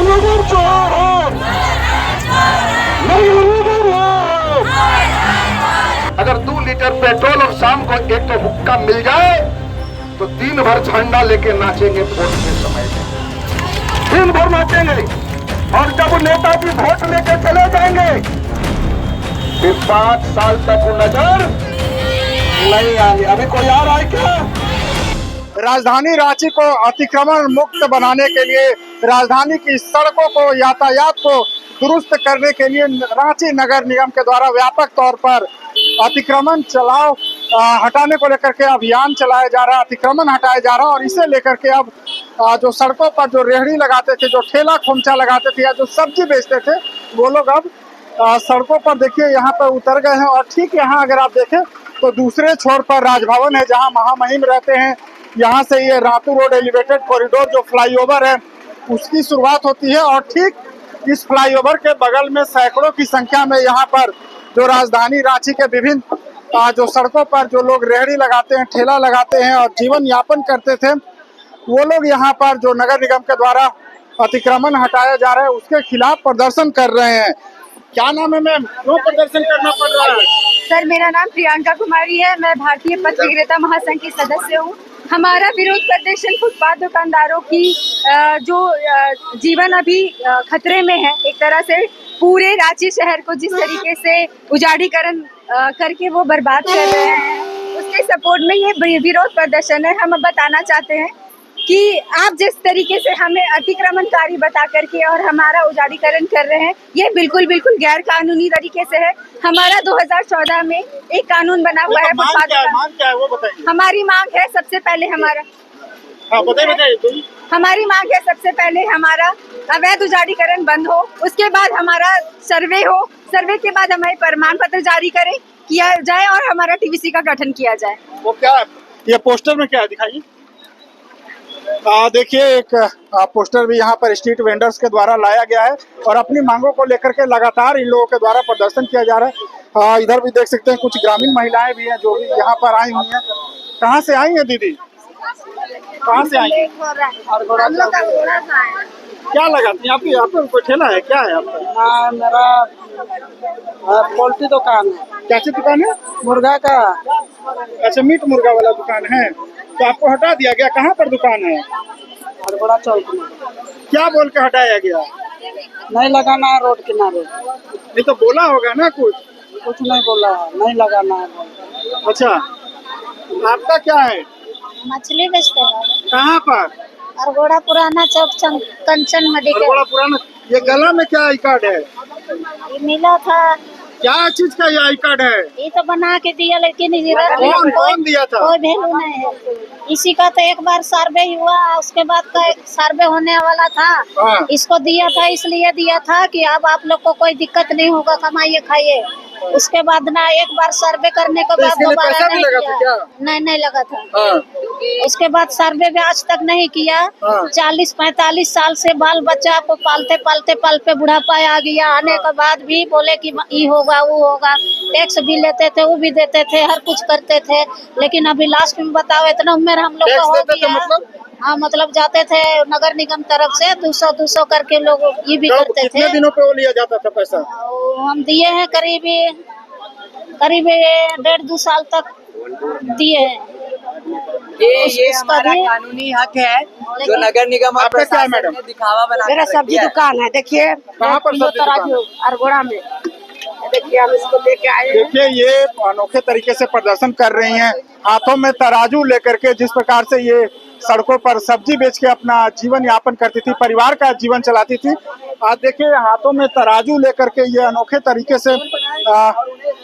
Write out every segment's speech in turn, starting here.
नगर चोर है, नगर है। अगर 2 लीटर पेट्रोल और शाम को एक तो हुक्का मिल जाए तो दिन भर झंडा लेके नाचेंगे वोट के समय में, दिन भर नाचेंगे। और जब नेताजी वोट लेके चले जाएंगे फिर 5 साल तक वो नजर नहीं आएंगे। अभी कोई आ रहा है क्या? राजधानी रांची को अतिक्रमण मुक्त बनाने के लिए, राजधानी की सड़कों को, यातायात को दुरुस्त करने के लिए रांची नगर निगम के द्वारा व्यापक तौर पर अतिक्रमण हटाने को लेकर के अभियान चलाया जा रहा है। अतिक्रमण हटाया जा रहा है और इसे लेकर के अब जो सड़कों पर जो रेहड़ी लगाते थे, जो ठेला खोमचा लगाते थे या जो सब्जी बेचते थे, वो लोग अब सड़कों पर देखिए यहाँ पर उतर गए हैं। और ठीक यहाँ अगर आप देखें तो दूसरे छोर पर राजभवन है जहाँ महामहिम रहते हैं। यहाँ से ये रातू रोड एलिवेटेड कॉरिडोर जो फ्लाईओवर है उसकी शुरुआत होती है और ठीक इस फ्लाईओवर के बगल में सैकड़ों की संख्या में यहाँ पर जो राजधानी रांची के विभिन्न जो सड़कों पर जो लोग रेहड़ी लगाते हैं, ठेला लगाते हैं और जीवन यापन करते थे, वो लोग यहाँ पर जो नगर निगम के द्वारा अतिक्रमण हटाया जा रहा है उसके खिलाफ प्रदर्शन कर रहे हैं। क्या नाम है मैम, क्यों प्रदर्शन करना पड़ रहा है? सर, मेरा नाम प्रियंका कुमारी है। मैं भारतीय पथ विक्रेता महासंघ की सदस्य हूँ। हमारा विरोध प्रदर्शन फुटपाथ दुकानदारों की जो जीवन अभी खतरे में है, एक तरह से पूरे रांची शहर को जिस तरीके से उजाड़ीकरण करके वो बर्बाद कर रहे हैं, उसके सपोर्ट में ये विरोध प्रदर्शन है। हम बताना चाहते हैं कि आप जिस तरीके से हमें अतिक्रमणकारी बता करके और हमारा उजाड़ीकरण कर रहे हैं, ये बिल्कुल गैर कानूनी तरीके से है। हमारा 2014 में एक कानून बना हुआ है मांग क्या है वो बताइए। हमारी मांग है सबसे पहले हमारी मांग है सबसे पहले हमारा अवैध उजाड़ीकरण बंद हो, उसके बाद हमारा सर्वे हो, सर्वे के बाद हमें प्रमाण पत्र जारी किया जाए और हमारा टीवीसी का गठन किया जाए। वो क्या है ये पोस्टर में क्या है दिखाइए। देखिए एक पोस्टर भी यहाँ पर स्ट्रीट वेंडर्स के द्वारा लाया गया है और अपनी मांगों को लेकर के लगातार इन लोगों के द्वारा प्रदर्शन किया जा रहा है। इधर भी देख सकते हैं कुछ ग्रामीण महिलाएं भी हैं जो भी यहाँ पर आई हुई हैं। कहाँ से आई हैं दीदी, कहाँ से आई? क्या लगाती हैं आपकी? आपका कोई ठेला है, क्या है आपका? हाँ, मेरा पोल्ट्री दुकान है। क्या दुकान है? मुर्गा का। अच्छा, मीट मुर्गा वाला दुकान है, तो आपको हटा दिया गया। कहाँ पर दुकान है? अरगोड़ा चौक में। क्या बोल के हटाया गया? नहीं लगाना है रोड किनारे। नहीं तो बोला होगा ना कुछ नहीं बोला है, नहीं लगाना है। अच्छा, आपका क्या है? मछली बेचते हैं। कहाँ पर? अरगोड़ा पुराना चौक कंचन मेडिकल। अरगोड़ा पुराना। ये गला में क्या आई कार्ड है? ये मिला था। क्या चीज का ये आई कार्ड है? ये तो बना के दिया लेकिन कौन दिया था? कोई वैल्यू नहीं है। इसी का तो एक बार सर्वे हुआ, उसके बाद का एक सर्वे होने वाला था। हाँ। इसको दिया था, इसलिए दिया था कि अब आप लोग को कोई दिक्कत नहीं होगा, कमाइए खाइए। उसके बाद ना एक बार सर्वे करने के बाद दोबारा नहीं किया। नहीं लगा था। हाँ। उसके बाद सर्वे भी आज तक नहीं किया। हाँ। 40-45 साल से बाल बच्चा को पालते बुढ़ापा आ गया, आने के बाद भी बोले कि ये होगा वो होगा, टैक्स भी लेते थे, वो भी देते थे, हर कुछ करते थे। लेकिन अभी लास्ट में बताओ इतना उम्र हम लोग को हो गया। हाँ, मतलब जाते थे नगर निगम तरफ से 200 करके लोग ये भी करते थे। कितने दिनों पे वो लिया जाता था पैसा? हम दिए हैं करीब 1.5-2 साल तक दिए हैं। ये हमारा कानूनी हक है जो नगर निगम और प्रशासन ने दिखावा बना। मेरा सब्जी दुकान है, देखिए कहाँ पर सब्जी दुकान है? अरगोड़ा में। देखिए हम इसको लेके आए। देखिए ये अनोखे तरीके से प्रदर्शन कर रही हैं, हाथों में तराजू लेकर के। जिस प्रकार से ये सड़कों पर सब्जी बेच के अपना जीवन यापन करती थी, परिवार का जीवन चलाती थी, आज देखिए हाथों में तराजू लेकर के ये अनोखे तरीके से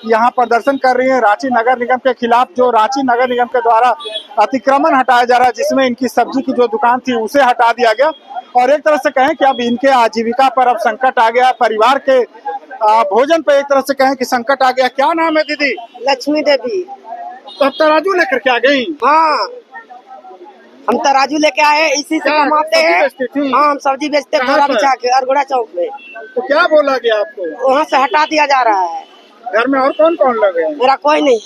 यहाँ प्रदर्शन कर रही हैं रांची नगर निगम के खिलाफ। जो रांची नगर निगम के द्वारा अतिक्रमण हटाया जा रहा है, जिसमें इनकी सब्जी की जो दुकान थी उसे हटा दिया गया और एक तरह से कहें कि अब इनके आजीविका पर अब संकट आ गया, परिवार के भोजन पे एक तरह से कहें कि संकट आ गया। क्या नाम है दीदी? लक्ष्मी देवी। तो अब तराजू लेकर के आ गई? हाँ, हम तराजू लेके आए, इसी से कमाते हैं। हाँ, हम सब्जी बेचते हैं बोरा बिछा के अरगोड़ा चौक में। तो क्या बोला गया आपको? वहाँ से हटा दिया जा रहा है। घर में और कौन कौन लगे हैं? मेरा कोई नहीं।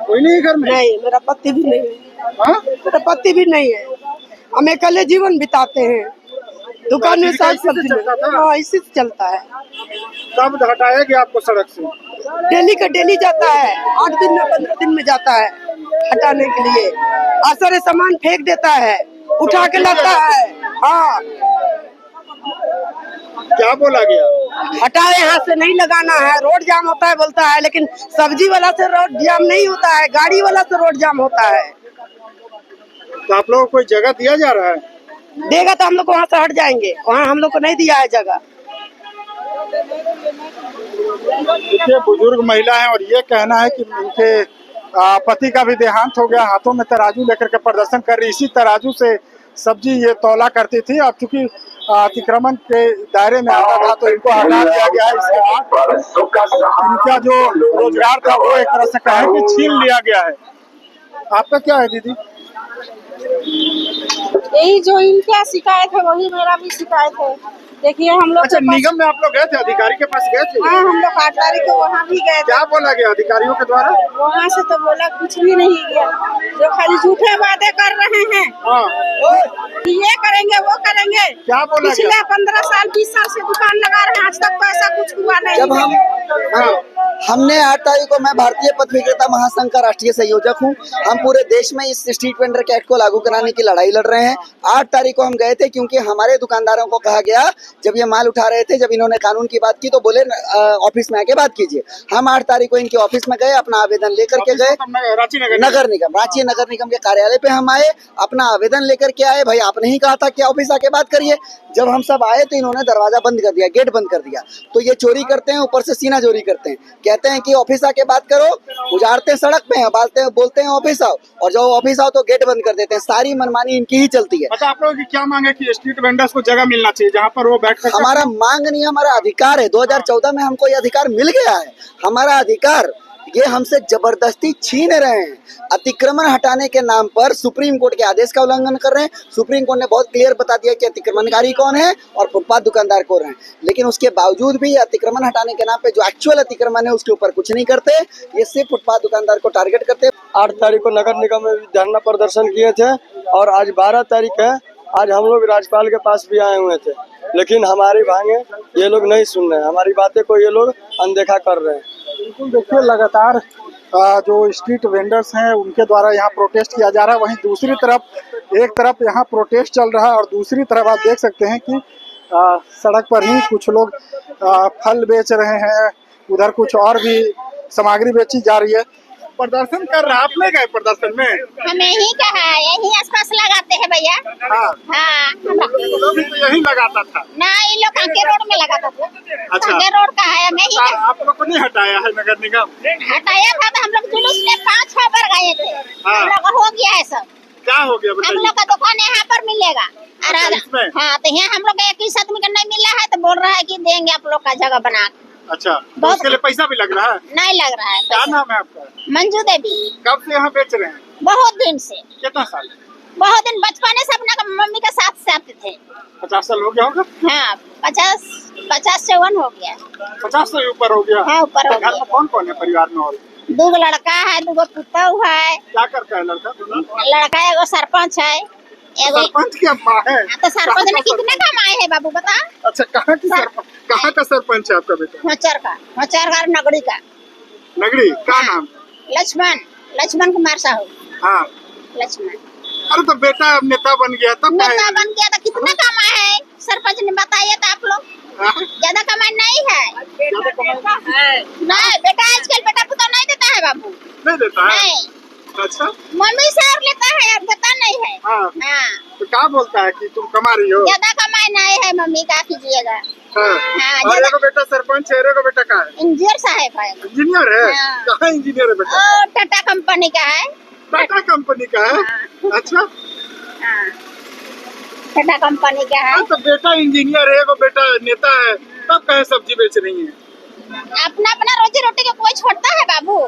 कोई नहीं घर में? नहीं, मेरा पति भी नहीं है। हाँ? मेरा पति भी नहीं है। हम अकेले जीवन बिताते हैं। दुकान में साग इसी से सब्जी चलता था? हाँ इसी से चलता है। कब हटाया गया आपको सड़क से? डेली का डेली जाता है, 8 दिन में 15 दिन में जाता है हटाने के लिए। असर सामान फेंक देता है, उठा के लाता है। हाँ क्या बोला गया? हटाए, यहाँ से नहीं लगाना है, रोड जाम होता है बोलता है, लेकिन सब्जी वाला से रोड जाम नहीं होता है, गाड़ी वाला से रोड जाम होता है। तो आप लोगों को कोई जगह दिया जा रहा है? देगा तो हम लोग वहाँ से हट जाएंगे, वहाँ हम लोग को नहीं दिया है जगह। देखिए बुजुर्ग महिला है और ये कहना है कि इनके पति का भी देहांत हो गया, हाथों में तराजू लेकर के प्रदर्शन कर रही, इसी तराजू से सब्जी ये तौला करती थी। अब चूंकि अतिक्रमण के दायरे में आता था तो इनको हटा दिया गया है। इसके बाद इनका जो रोजगार था वो एक तरह से कहें कि छीन लिया गया है। आपका क्या है दीदी? यही जो इनका शिकायत है वही मेरा भी शिकायत है। देखिए हम लोग अच्छा, निगम में आप लोग गए थे, अधिकारी के पास गए थे? हाँ, हम लोग 8 तारीख को वहाँ भी गए थे। क्या बोला गया अधिकारियों के द्वारा? वहाँ से तो बोला कुछ भी नहीं गया, जो खाली झूठे वादे कर रहे हैं। हाँ, ये करेंगे वो करेंगे। क्या बोला पिछले गया? 15 साल 20 साल से दुकान लगा रहे हैं, आज तक तो ऐसा कुछ हुआ नहीं। जब हमने 8 तारीख को, मैं भारतीय पथ विक्रेता महासंघ का राष्ट्रीय संयोजक हूं, हम पूरे देश में इस स्ट्रीट वेंडर के एक्ट को लागू कराने की लड़ाई लड़ रहे हैं। 8 तारीख को हम गए थे क्योंकि हमारे दुकानदारों को कहा गया, जब ये माल उठा रहे थे, जब इन्होंने कानून की बात की तो बोले ऑफिस में आके बात कीजिए। हम 8 तारीख को इनके ऑफिस में गए, अपना आवेदन लेकर के गए। नगर निगम, रांची नगर निगम के कार्यालय पे हम आए, अपना आवेदन लेकर के आए। भाई आपने ही कहा था कि ऑफिस आके बात करिए। जब हम सब आए तो इन्होंने दरवाजा बंद कर दिया, गेट बंद कर दिया। तो ये चोरी करते हैं, ऊपर से सीना चोरी करते हैं, कहते हैं कि ऑफिस आके बात करो, उजाड़ते हैं सड़क पे, बोलते हैं ऑफिस आओ, और जब ऑफिस आओ तो गेट बंद कर देते हैं। सारी मनमानी इनकी ही चलती है। अच्छा, आप लोगों की क्या मांग है कि स्ट्रीट वेंडर्स को जगह मिलना चाहिए जहाँ पर वो बैठ कर? हमारा मांग नहीं, हमारा अधिकार है। 2014 में हमको ये अधिकार मिल गया है, हमारा अधिकार ये हमसे जबरदस्ती छीन रहे हैं। अतिक्रमण हटाने के नाम पर सुप्रीम कोर्ट के आदेश का उल्लंघन कर रहे हैं। सुप्रीम कोर्ट ने बहुत क्लियर बता दिया कि अतिक्रमणकारी कौन है और फुटपाथ दुकानदार कौन है, लेकिन उसके बावजूद भी अतिक्रमण हटाने के नाम पे जो एक्चुअल अतिक्रमण है उसके ऊपर कुछ नहीं करते। ये सिर्फ फुटपाथ दुकानदार को टारगेट करते। 8 तारीख को नगर निगम में धरना प्रदर्शन किए थे और आज 12 तारीख है। आज हम लोग राज्यपाल के पास भी आए हुए थे, लेकिन हमारी मांगे ये लोग नहीं सुन रहे हैं, हमारी बातें को ये लोग अनदेखा कर रहे हैं। बिल्कुल, देखिए लगातार जो स्ट्रीट वेंडर्स हैं उनके द्वारा यहाँ प्रोटेस्ट किया जा रहा है। वहीं दूसरी तरफ एक तरफ यहाँ प्रोटेस्ट चल रहा है और दूसरी तरफ आप देख सकते हैं कि सड़क पर ही कुछ लोग फल बेच रहे हैं, उधर कुछ और भी सामग्री बेची जा रही है। प्रदर्शन कर रहा है, आप नहीं गए प्रदर्शन में? हमें ही कहा है, यही आसपास लगाते हैं भैया। हाँ, हाँ, तो यही लगाता था ना, ये लोग कांके रोड में लगाता था। अच्छा, कांके रोड का है, हमें ही आप लोग को नहीं हटाया है नगर निगम? हटाया था तो हम लोग जुलूस में 5-6 बार गए थे। हाँ। हम लोग हो गया है सब। क्या हो गया हम बताइए? लोग का दुकान यहाँ पर मिलेगा। इसमें? हाँ, तो यहाँ हम लोग एक ही आदमी का नहीं मिला है तो बोल रहा है कि देंगे आप लोग का जगह बना। अच्छा, तो उसके लिए पैसा भी लग रहा है? नहीं लग रहा है क्या पैसा। नाम है आपका? मंजू देवी। कब से यहाँ बेच रहे हैं? बहुत दिन से, कितना साल? बहुत दिन, बचपने से अपना मम्मी के साथ से आते थे। 50 साल हो गया होगा? हाँ, 50-51 हो गया। 50 से ऊपर हो गया? हाँ, ऊपर हो घर गया। में कौन कौन है परिवार में? और 2 लड़का है, 2 पुतौ है। क्या करता है लड़का? लड़का एगो सरपंच है, एगो सरपंच की अम्मा है? तो सरपंच ने कितने कमाए हैं बाबू बता? अच्छा, कहाँ का सरपंच है आपका बेटा? होचर का नगरी का। नगरी का नाम? लक्ष्मण कुमार साहू। हाँ, लक्ष्मण। अरे तो बेटा अब नेता बन गया तब नेता बन गया तो कितना कमाए है सरपंच ने बताइए तो आप लोग? ज्यादा कमाई नहीं है। नहीं बेटा, आजकल बेटा पुता नहीं देता है बाबू। नहीं देता है? नहीं, अच्छा, मम्मी से और लेता है और देता नहीं है। हाँ, हाँ, तो क्या बोलता है कि तुम कमा रही हो? ज्यादा कमाई नहीं है मम्मी, क्या कीजिएगा। हाँ, हाँ, और एगो बेटा सरपंच है, एगो बेटा का है इंजीनियर साहब है। इंजीनियर है? हाँ। कहाँ इंजीनियर है बेटा? और टाटा कंपनी का है। टाटा कंपनी का है? हाँ। अच्छा, हाँ, टाटा कंपनी का है। हाँ, तो बेटा इंजीनियर है, एगो बेटा नेता है, तब कहे सब्जी बेच रही है? अपना अपना रोजी रोटी को कोई छोड़ता है बाबू?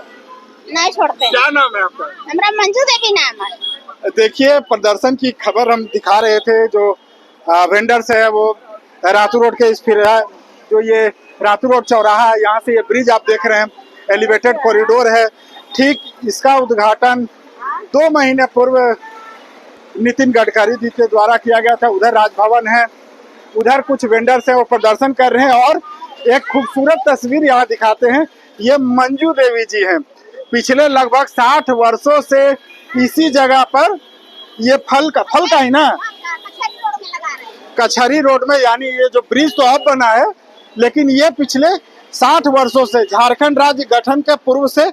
नहीं छोड़ते। क्या नाम है आपका? हमारा मंजू देवी नाम है। देखिए, प्रदर्शन की खबर हम दिखा रहे थे। जो वेंडर्स है वो रातू रोड के इस फिर जो ये रातू रोड चौराहा है, यहाँ से ये ब्रिज आप देख रहे हैं, एलिवेटेड कॉरिडोर है। ठीक इसका उद्घाटन 2 महीने पूर्व नितिन गडकरी जी के द्वारा किया गया था। उधर राजभवन है उधर कुछ वेंडर्स हैं वो प्रदर्शन कर रहे हैं। और एक खूबसूरत तस्वीर यहाँ दिखाते हैं, ये मंजू देवी जी हैं। पिछले लगभग 60 वर्षों से इसी जगह पर ये फल का ही ना कचहरी रोड में, यानी ये जो ब्रिज तो अब बना है, लेकिन ये पिछले 60 वर्षों से झारखंड राज्य गठन के पूर्व से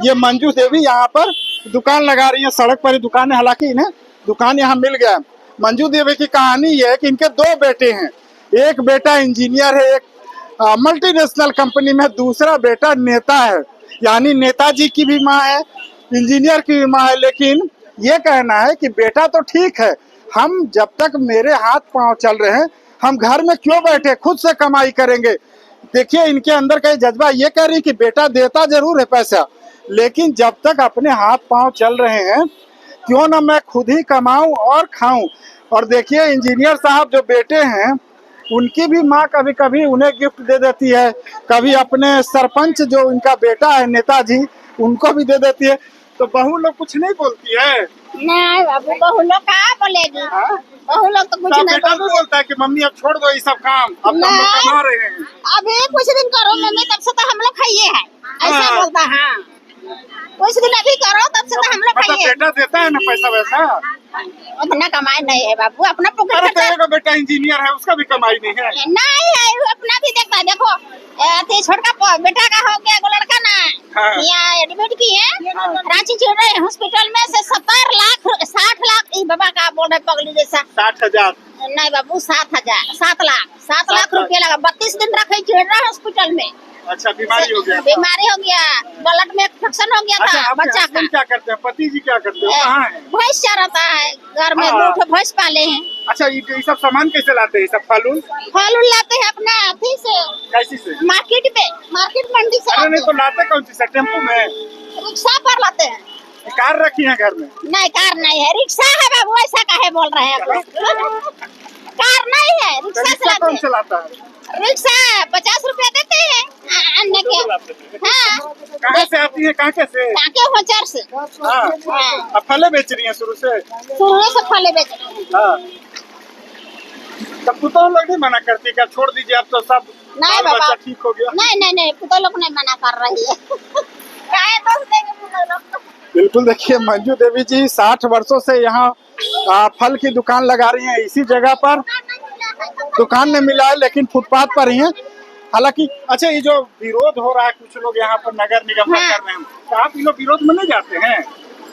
ये मंजू देवी यहाँ पर दुकान लगा रही है। सड़क पर ही दुकान है, हालांकि इन्हें दुकान यहाँ मिल गया। मंजू देवी की कहानी ये है कि इनके 2 बेटे हैं। एक बेटा इंजीनियर है, एक मल्टीनेशनल कंपनी में, दूसरा बेटा नेता है, यानी नेताजी की भी माँ है, इंजीनियर की भी माँ है। लेकिन ये कहना है कि बेटा तो ठीक है, हम जब तक मेरे हाथ पांव चल रहे हैं हम घर में क्यों बैठे, खुद से कमाई करेंगे। देखिए इनके अंदर का जज्बा, ये कह रही कि बेटा देता जरूर है पैसा, लेकिन जब तक अपने हाथ पांव चल रहे हैं क्यों ना मैं खुद ही कमाऊं और खाऊं। और देखिए इंजीनियर साहब जो बेटे हैं उनकी भी माँ कभी कभी उन्हें गिफ्ट दे देती है, कभी अपने सरपंच जो इनका बेटा है नेताजी उनको भी दे देती है। तो बहू लोग कुछ नहीं बोलती है? नहीं बाबू, बहू लोग कहाँ बोलेगी, बहू लोग तो कुछ नहीं बेटा भी बोलता है कि मम्मी अब छोड़ दो ये सब काम, अब तो हम लोग कमा रहे हैं। अभी कुछ दिन करो मम्मी, तब से तो हम लोग खाइए है, ऐसा बोलता है। हाँ, कुछ दिन अभी करो तब से तो हम लोग खाइए। बेटा देता है ना पैसा वैसा? उतना कमाई नहीं है बाबू, अपना पॉकेट खर्चा। तेरे का बेटा इंजीनियर है, उसका भी कमाई नहीं है? नहीं है, अपना भी देखता है। देखो छोटका बेटा का हो गया, लड़का ना यहाँ एडमिट किए रांची चिल्ड्रन हॉस्पिटल में से 70 लाख 60 लाख बाबा का बोल रहे पगली जैसा। 60,000 नहीं बाबू, 7 लाख रुपया लगा। 32 दिन रखे चिल्ड्रन हॉस्पिटल में। अच्छा, बीमारी हो गया? बीमारी हो गया, ब्लड में इन्फेक्शन हो गया था बच्चा का। क्या करते हैं पति जी, क्या करते हैं? कहाँ है? भैंस चराता है घर में, 2 भैंस पाले हैं। अच्छा, ये सब सामान कैसे लाते हैं? सब फल लाते हैं अपना अथी से। कैसी से? मार्केट मंडी से। अरे नहीं तो लाते कौन सी? टेम्पो में, रिक्शा पर लाते हैं। कार रखी है घर में? नहीं कार नहीं है, रिक्शा है बाबू। ऐसा काहे बोल रहे हैं आप लोग? कार नहीं है, रिक्शा कौन से लाता है? रिक्शा 50 रुपया देते हैं अन्य के। हाँ, कहाँ से आती है? कांके से? कांके होचर से। हाँ, अब फले बेच रही हैं शुरू से फले बेच रही हैं। हाँ, तब तो लोग नहीं मना करती क्या छोड़ दीजिए अब तो सब नहीं बाबा, ठीक हो गया? नहीं पुतो लोग नहीं मना कर रही है। काहे दोष देंगे पुतो लोग? बिल्कुल, देखिए मंजू देवी जी 60 वर्षों से यहाँ फल की दुकान लगा रही हैं। इसी जगह पर दुकान नहीं मिला है, लेकिन फुटपाथ पर ही है। हालांकि अच्छा, ये जो विरोध हो रहा है कुछ लोग यहाँ पर नगर निगम में कर रहे हैं, तो आप ये लोग विरोध में नहीं जाते हैं?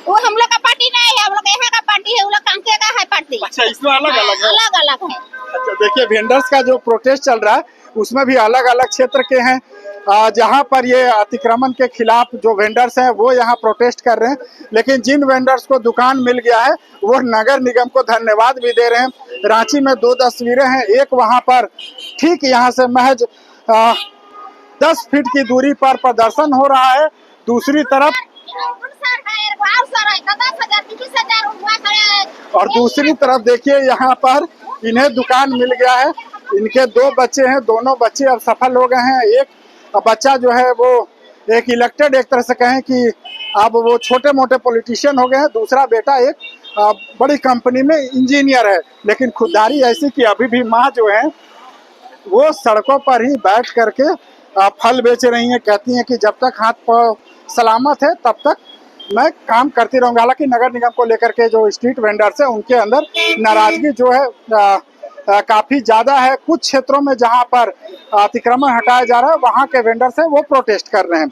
वो हम लोग का पार्टी नहीं है, हम लोग यहाँ का पार्टी है, वो लोग कांके का है पार्टी। अच्छा, इसमें अलग अलग है? अलग अलग है। अच्छा, देखिए वेंडर्स का जो प्रोटेस्ट चल रहा है उसमें भी अलग अलग क्षेत्र के हैं। जहां पर ये अतिक्रमण के खिलाफ जो वेंडर्स हैं वो यहाँ प्रोटेस्ट कर रहे हैं, लेकिन जिन वेंडर्स को दुकान मिल गया है वो नगर निगम को धन्यवाद भी दे रहे हैं। रांची में 2 तस्वीरें हैं, एक वहां पर ठीक यहाँ से महज 10 फीट की दूरी पर प्रदर्शन हो रहा है, दूसरी तरफ और दूसरी तरफ देखिए यहाँ पर इन्हें दुकान मिल गया है। इनके 2 बच्चे हैं, दोनों बच्चे अब सफल हो गए हैं। एक बच्चा जो है वो एक इलेक्टेड, एक तरह से कहें कि अब वो छोटे मोटे पॉलिटिशियन हो गए हैं। दूसरा बेटा एक बड़ी कंपनी में इंजीनियर है। लेकिन खुददारी ऐसी कि अभी भी माँ जो है वो सड़कों पर ही बैठ करके फल बेच रही हैं। कहती हैं कि जब तक हाथ पांव सलामत है तब तक मैं काम करती रहूँगी। हालांकि नगर निगम को लेकर के जो स्ट्रीट वेंडर्स है उनके अंदर नाराजगी जो है काफी ज्यादा है। कुछ क्षेत्रों में जहां पर अतिक्रमण हटाया जा रहा है वहां के वेंडर्स हैं वो प्रोटेस्ट कर रहे हैं।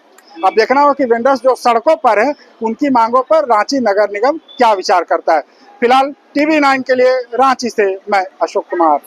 अब देखना होगा कि वेंडर्स जो सड़कों पर हैं उनकी मांगों पर रांची नगर निगम क्या विचार करता है। फिलहाल TV9 के लिए रांची से मैं अशोक कुमार।